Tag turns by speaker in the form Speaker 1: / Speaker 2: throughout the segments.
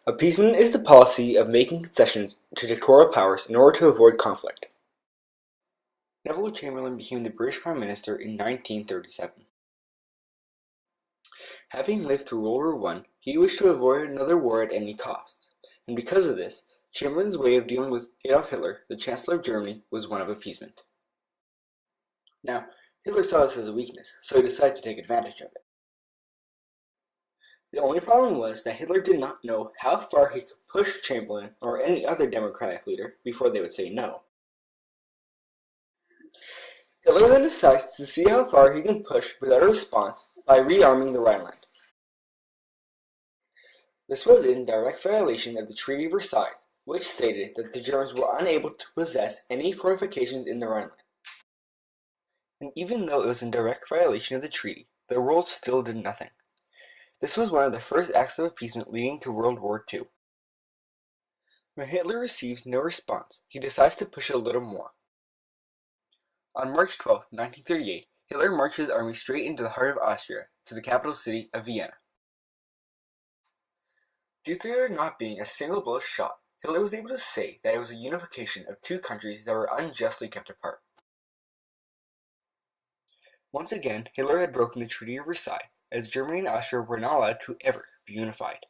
Speaker 1: Appeasement is the policy of making concessions to dictatorial powers in order to avoid conflict. Neville Chamberlain became the British Prime Minister in 1937. Having lived through World War I, he wished to avoid another war at any cost, and because of this, Chamberlain's way of dealing with Adolf Hitler, the Chancellor of Germany, was one of appeasement. Now, Hitler saw this as a weakness, so he decided to take advantage of it. The only problem was that Hitler did not know how far he could push Chamberlain or any other democratic leader before they would say no. Hitler then decides to see how far he can push without a response by rearming the Rhineland. This was in direct violation of the Treaty of Versailles, which stated that the Germans were unable to possess any fortifications in the Rhineland. And even though it was in direct violation of the treaty, the world still did nothing. This was one of the first acts of appeasement leading to World War II. When Hitler receives no response, he decides to push a little more. On March 12, 1938, Hitler marched his army straight into the heart of Austria, to the capital city of Vienna. Due to there not being a single bullet shot, Hitler was able to say that it was a unification of two countries that were unjustly kept apart. Once again, Hitler had broken the Treaty of Versailles, as Germany and Austria were not allowed to ever be unified.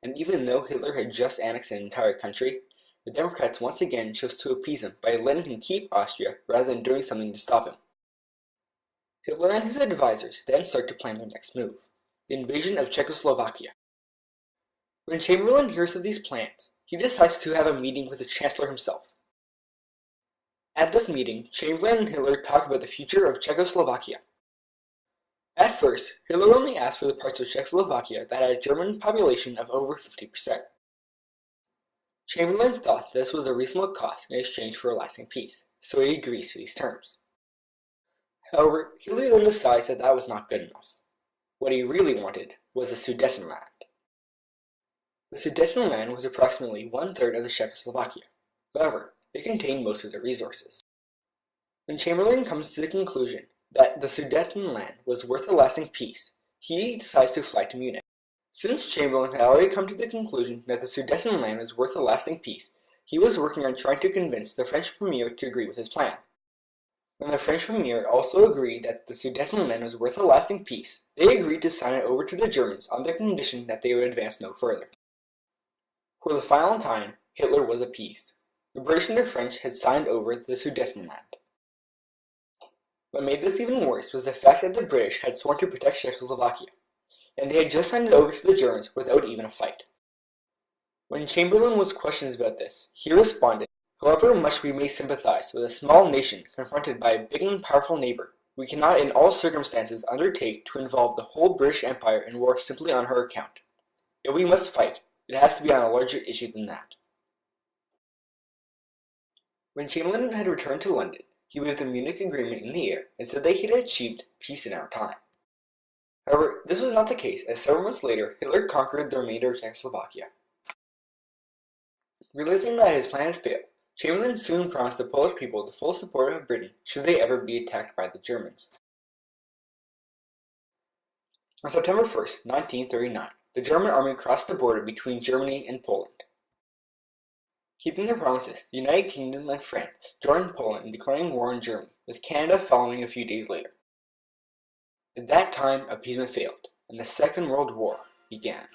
Speaker 1: And even though Hitler had just annexed an entire country, the Democrats once again chose to appease him by letting him keep Austria rather than doing something to stop him. Hitler and his advisors then start to plan their next move, the invasion of Czechoslovakia. When Chamberlain hears of these plans, he decides to have a meeting with the Chancellor himself. At this meeting, Chamberlain and Hitler talk about the future of Czechoslovakia. At first, Hitler only asked for the parts of Czechoslovakia that had a German population of over 50%. Chamberlain thought this was a reasonable cost in exchange for a lasting peace, so he agrees to these terms. However, Hitler then decides that that was not good enough. What he really wanted was the Sudetenland. The Sudetenland was approximately one-third of the Czechoslovakia. However, it contained most of the resources. When Chamberlain comes to the conclusion that the Sudetenland was worth a lasting peace, he decides to fly to Munich. Since Chamberlain had already come to the conclusion that the Sudetenland was worth a lasting peace, he was working on trying to convince the French Premier to agree with his plan. When the French Premier also agreed that the Sudetenland was worth a lasting peace, they agreed to sign it over to the Germans on the condition that they would advance no further. For the final time, Hitler was appeased. The British and the French had signed over the Sudetenland. What made this even worse was the fact that the British had sworn to protect Czechoslovakia, and they had just signed it over to the Germans without even a fight. When Chamberlain was questioned about this, he responded, "However much we may sympathize with a small nation confronted by a big and powerful neighbor, we cannot in all circumstances undertake to involve the whole British Empire in war simply on her account. If we must fight, it has to be on a larger issue than that." When Chamberlain had returned to London, he waved the Munich Agreement in the air and said that he had achieved peace in our time. However, this was not the case, as several months later, Hitler conquered the remainder of Czechoslovakia. Realizing that his plan had failed, Chamberlain soon promised the Polish people the full support of Britain should they ever be attacked by the Germans. On September 1st, 1939, the German army crossed the border between Germany and Poland. Keeping their promises, the United Kingdom and France joined Poland in declaring war on Germany, with Canada following a few days later. At that time, appeasement failed, and the Second World War began.